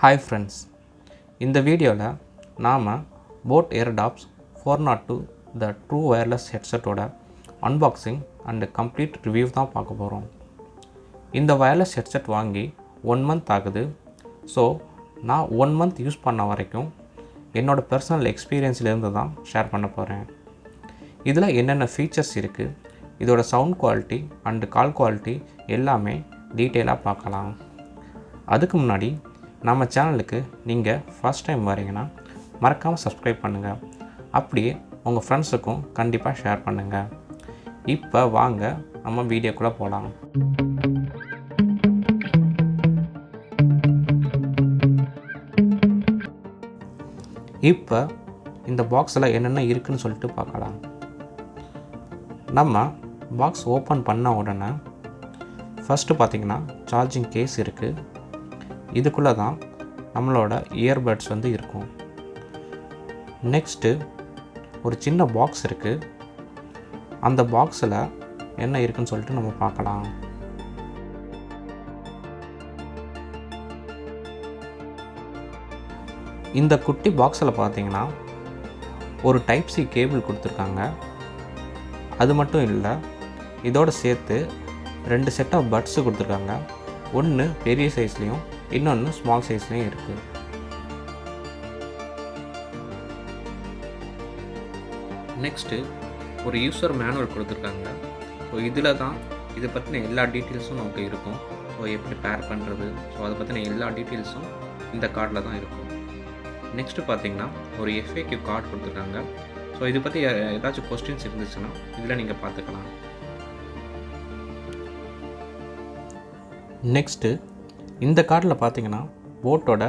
Hi friends, இந்த வீடியோவில் நாம் boat Airdopes 402 the true wireless headset ஓட unboxing and complete review தான் பார்க்க போகிறோம். இந்த wireless headset வாங்கி 1 month ஆகுது. ஸோ நான் 1 month யூஸ் பண்ண வரைக்கும் என்னோடய பர்சனல் எக்ஸ்பீரியன்ஸ்லேருந்து தான் ஷேர் பண்ண போகிறேன். இதில் என்னென்ன ஃபீச்சர்ஸ் இருக்குது, இதோட sound quality and call quality எல்லாமே டீட்டெயிலாக பார்க்கலாம். அதுக்கு முன்னாடி நம்ம சேனலுக்கு நீங்கள் ஃபர்ஸ்ட் டைம் வரீங்கன்னா மறக்காமல் சப்ஸ்கிரைப் பண்ணுங்கள். அப்படியே உங்கள் ஃப்ரெண்ட்ஸுக்கும் கண்டிப்பாக ஷேர் பண்ணுங்கள். இப்போ வாங்க நம்ம வீடியோக்குள்ளே போகலாம். இப்போ இந்த பாக்ஸில் என்னென்ன இருக்குதுன்னு சொல்லிட்டு பார்க்கலாம். நம்ம பாக்ஸ் ஓப்பன் பண்ண உடனே ஃபஸ்ட்டு பார்த்திங்கன்னா சார்ஜிங் கேஸ் இருக்குது. இதுக்குள்ளே தான் நம்மளோட இயர்பட்ஸ் இருக்கும். நெக்ஸ்ட்டு ஒரு சின்ன பாக்ஸ் இருக்குது. அந்த பாக்ஸில் என்ன இருக்குன்னு சொல்லிட்டு நம்ம பார்க்கலாம். இந்த குட்டி பாக்ஸில் பார்த்தீங்கன்னா ஒரு டைப் சி கேபிள் கொடுத்துருக்காங்க. அது மட்டும் இல்லை, இதோடு சேர்த்து 2 செட் ஆஃப் பட்ஸு கொடுத்துருக்காங்க. ஒன்று பெரிய சைஸ்லேயும் இன்னொன்று ஸ்மால் சைஸ்லேயும் இருக்குது. நெக்ஸ்ட்டு ஒரு யூசர் மேனுவல் கொடுத்துருக்காங்க. ஸோ இதில் தான் இதை பற்றின எல்லா டீட்டெயில்ஸும் நமக்கு இருக்கும். ஸோ எப்படி பேர் பண்ணுறது, ஸோ அதை பற்றின எல்லா டீட்டெயில்ஸும் இந்த கார்டில் தான் இருக்கும். நெக்ஸ்ட்டு பார்த்திங்கன்னா ஒரு FAQ கார்டு கொடுத்துருக்காங்க. ஸோ இதை பற்றி ஏதாச்சும் கொஸ்டின்ஸ் இருந்துச்சுன்னா இதில் நீங்கள் பார்த்துக்கலாம். நெக்ஸ்ட்டு இந்த கார்டில் பார்த்தீங்கன்னா போட்டோட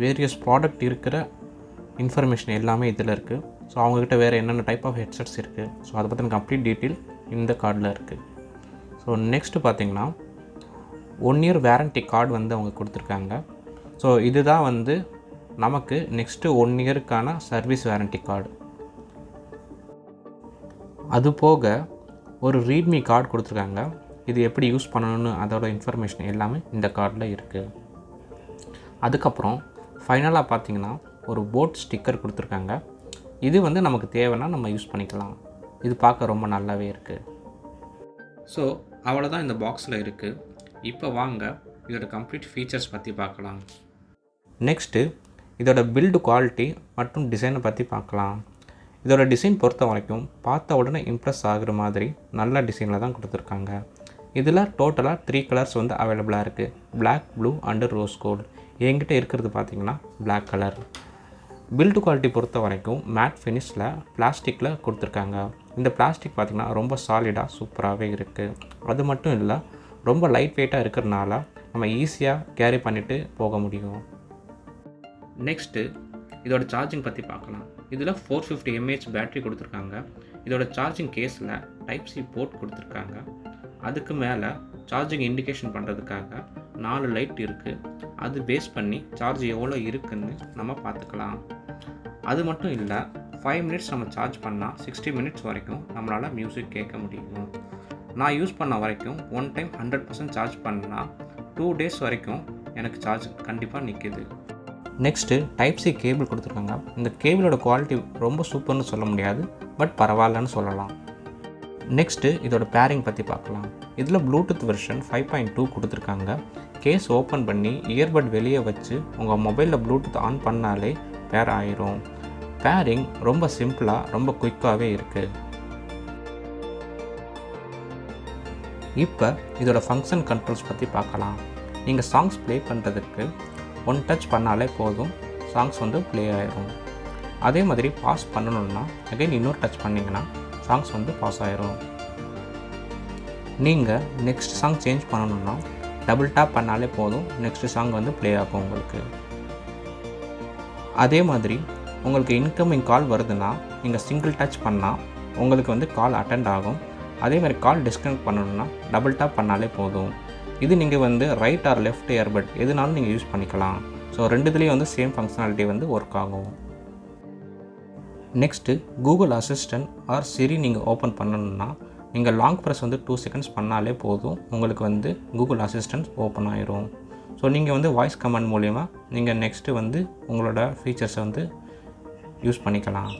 வேரியஸ் ப்ராடக்ட் இருக்கிற இன்ஃபர்மேஷன் எல்லாமே இதில் இருக்குது. ஸோ அவங்கக்கிட்ட வேறு என்னென்ன டைப் ஆஃப் ஹெட்செட்ஸ் இருக்குது, ஸோ அதை பற்றின கம்ப்ளீட் டீட்டெயில் இந்த கார்டில் இருக்குது. ஸோ நெக்ஸ்ட்டு பார்த்திங்கன்னா 1 year வாரண்ட்டி கார்டு அவங்க கொடுத்துருக்காங்க. ஸோ இதுதான் நமக்கு நெக்ஸ்ட்டு 1 yearக்கான சர்வீஸ் வாரண்ட்டி கார்டு. அது போக ஒரு ரீட்மி கார்டு கொடுத்துருக்காங்க. இது எப்படி யூஸ் பண்ணணும்னு அதோட இன்ஃபர்மேஷன் எல்லாமே இந்த கார்டில் இருக்குது. அதுக்கப்புறம் ஃபைனலாக பார்த்தீங்கன்னா ஒரு போட் ஸ்டிக்கர் கொடுத்துருக்காங்க. இது நமக்கு தேவைன்னா நம்ம யூஸ் பண்ணிக்கலாம். இது பார்க்க ரொம்ப நல்லாவே இருக்குது. ஸோ அவ்வளோதான் இந்த பாக்ஸில் இருக்குது. இப்போ வாங்க இதோட கம்ப்ளீட் ஃபீச்சர்ஸ் பற்றி பார்க்கலாம். நெக்ஸ்ட்டு இதோட பில்டு குவாலிட்டி மற்றும் டிசைனை பற்றி பார்க்கலாம். இதோட டிசைன் பொறுத்த வரைக்கும் பார்த்த உடனே இம்ப்ரெஸ் ஆகுற மாதிரி நல்ல டிசைனில் தான் கொடுத்துருக்காங்க. இதில் டோட்டலாக 3 கலர்ஸ் அவைலபிளாக இருக்குது. Black, blue and rose gold. என்கிட்ட இருக்கிறது பார்த்திங்கன்னா பிளாக் கலர். பில்டு குவாலிட்டி பொறுத்த வரைக்கும் மேட் ஃபினிஷில் பிளாஸ்டிக்கில் கொடுத்துருக்காங்க. இந்த பிளாஸ்டிக் பார்த்திங்கன்னா ரொம்ப சாலிடாக சூப்பராகவே இருக்குது. அது மட்டும் இல்லை, ரொம்ப லைட் வெயிட்டாக இருக்கிறதுனால நம்ம ஈஸியாக கேரி பண்ணிவிட்டு போக முடியும். நெக்ஸ்ட்டு இதோட சார்ஜிங் பற்றி பார்க்கலாம். இதில் 450 mAh பேட்ரி கொடுத்துருக்காங்க. இதோட சார்ஜிங் கேஸில் டைப் சி போர்ட் கொடுத்துருக்காங்க. அதுக்கு மேலே சார்ஜிங் இண்டிகேஷன் பண்ணுறதுக்காக 4 லைட் இருக்குது. அது பேஸ் பண்ணி சார்ஜ் எவ்வளோ இருக்குதுன்னு நம்ம பார்த்துக்கலாம். அது மட்டும் இல்லை, 5 minutes நம்ம சார்ஜ் பண்ணால் 60 minutes வரைக்கும் நம்மளால் மியூசிக் கேட்க முடியும். நான் யூஸ் பண்ண வரைக்கும் 1 time 100% சார்ஜ் பண்ணால் 2 days வரைக்கும் எனக்கு சார்ஜ் கண்டிப்பாக நிற்கிது. நெக்ஸ்ட்டு டைப் சி கேபிள் கொடுத்துருக்காங்க. இந்த கேபிளோட குவாலிட்டி ரொம்ப சூப்பர்னு சொல்ல முடியாது, பட் பரவாயில்லன்னு சொல்லலாம். நெக்ஸ்ட்டு இதோட பேரிங் பற்றி பார்க்கலாம். இதில் ப்ளூடூத் வெர்ஷன் 5.2 கொடுத்துருக்காங்க. கேஸ் ஓப்பன் பண்ணி இயர்பட் வெளியே வச்சு உங்கள் மொபைலில் ப்ளூடூத் ஆன் பண்ணாலே பேர் ஆயிரும். பேரிங் ரொம்ப சிம்பிளாக ரொம்ப குயிக்காகவே இருக்குது. இப்போ இதோட ஃபங்க்ஷன் கண்ட்ரோல்ஸ் பற்றி பார்க்கலாம். நீங்கள் சாங்ஸ் ப்ளே பண்ணுறதுக்கு 1 touch பண்ணாலே போதும், சாங்ஸ் ப்ளே ஆயிரும். அதே மாதிரி பாஸ் பண்ணணுன்னா அகைன் இன்னொரு டச் பண்ணிங்கன்னா சாங்ஸ் பாஸ் ஆயிரும். நீங்கள் நெக்ஸ்ட் சாங் சேஞ்ச் பண்ணணுன்னா டபுள் டேப் பண்ணாலே போதும், நெக்ஸ்ட் சாங் ப்ளே ஆகும் உங்களுக்கு. அதே மாதிரி உங்களுக்கு இன்கமிங் கால் வருதுன்னா நீங்கள் சிங்கிள் டச் பண்ணால் உங்களுக்கு கால் அட்டெண்ட் ஆகும். அதே மாதிரி கால் டிஸ்கனெக்ட் பண்ணணுன்னா டபுள் டேப் பண்ணாலே போதும். இது நீங்கள் ரைட் ஆர் லெஃப்ட் இயர்பட் எதுனாலும் நீங்கள் யூஸ் பண்ணிக்கலாம். ஸோ ரெண்டுத்துலேயும் சேம் ஃபங்க்ஷனாலிட்டி ஒர்க் ஆகும். நெக்ஸ்ட்டு கூகுள் அசிஸ்டன்ட் ஆர் சிரி நீங்கள் ஓப்பன் பண்ணணுன்னா நீங்கள் லாங் ப்ரெஸ் 2 seconds பண்ணாலே போதும், உங்களுக்கு கூகுள் அசிஸ்டன்ட் ஓப்பன் ஆயிரும். ஸோ நீங்கள் வந்து வாய்ஸ் கமாண்ட் மூலிமா நீங்கள் நெக்ஸ்ட்டு வந்து உங்களோட ஃபீச்சர்ஸை வந்து யூஸ் பண்ணிக்கலாம்.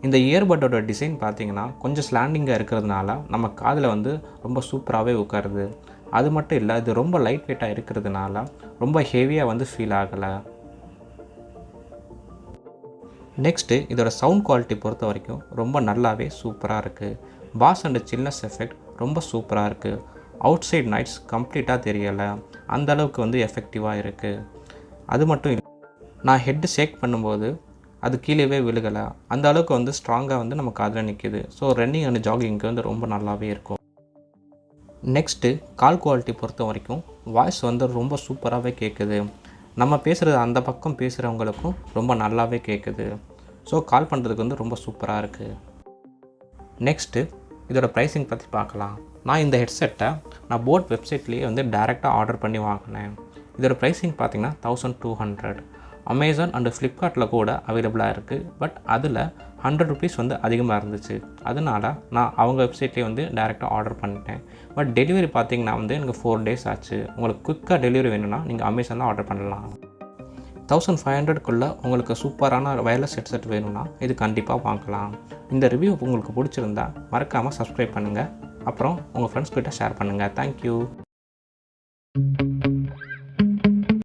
இந்த இயர்பட்டோட டிசைன் பார்த்தீங்கன்னா கொஞ்சம் ஸ்லாண்டிங்காக இருக்கிறதுனால நம்ம காதில் வந்து ரொம்ப சூப்பராகவே உட்காருது. அது மட்டும் இல்லை, இது ரொம்ப லைட் வெயிட்டாக இருக்கிறதுனால ரொம்ப ஹெவியாக வந்து ஃபீல் ஆகலை. நெக்ஸ்ட்டு இதோட சவுண்ட் குவாலிட்டி பொறுத்த வரைக்கும் ரொம்ப நல்லாவே சூப்பராக இருக்குது. பாஸ் அண்ட் சில்னஸ் எஃபெக்ட் ரொம்ப சூப்பராக இருக்குது. அவுட் சைட் நாய்ஸ் கம்ப்ளீட்டாக தெரியலை, அந்தளவுக்கு வந்து எஃபெக்டிவாக இருக்குது. அது மட்டும் இல்லை, நான் ஹெட்டு ஷேக் பண்ணும்போது அது கீழேவே விழுகலை, அந்த அளவுக்கு வந்து ஸ்ட்ராங்காக வந்து நம்ம காதில் நிற்கிது. ஸோ ரன்னிங் அண்ட் ஜாகிங்க்கு வந்து ரொம்ப நல்லாவே இருக்கும். நெக்ஸ்ட்டு கால் குவாலிட்டி பொறுத்த வரைக்கும் வாய்ஸ் வந்து ரொம்ப சூப்பராகவே கேட்குது. நம்ம பேசுகிறது அந்த பக்கம் பேசுகிறவங்களுக்கும் ரொம்ப நல்லாவே கேட்குது. ஸோ கால் பண்ணுறதுக்கு வந்து ரொம்ப சூப்பராக இருக்குது. நெக்ஸ்ட்டு இதோட ப்ரைஸிங் பற்றி பார்க்கலாம். நான் இந்த ஹெட்செட்டை போட் வெப்சைட்லேயே வந்து டைரெக்டாக ஆர்டர் பண்ணி வாங்கினேன். இதோட ப்ரைஸிங் பார்த்திங்கன்னா 1200. அமேசான் அண்டு ஃப்ளிப்கார்ட்டில் கூட அவைலபிளாக இருக்குது. பட் அதில் 100 ருபீஸ் வந்து அதிகமாக இருந்துச்சு. அதனால் நான் அவங்க வெப்சைட்லேயே வந்து டைரெக்டாக ஆர்டர் பண்ணிட்டேன். பட் டெலிவரி பார்த்திங்கன்னா வந்து எனக்கு 4 டேஸ் ஆச்சு. உங்களுக்கு குயிக்காக டெலிவரி வேணும்னா நீங்கள் அமேசானில் ஆர்டர் பண்ணலாம். 1500க்குள்ளே உங்களுக்கு சூப்பரான வயர்லெஸ் ஹெட்செட் வேணும்னா இது கண்டிப்பாக வாங்கலாம். இந்த ரிவ்யூ உங்களுக்கு பிடிச்சிருந்தா மறக்காமல் சப்ஸ்கிரைப் பண்ணுங்கள். அப்புறம் உங்கள் ஃப்ரெண்ட்ஸ் கிட்ட ஷேர் பண்ணுங்கள். தேங்க்யூ.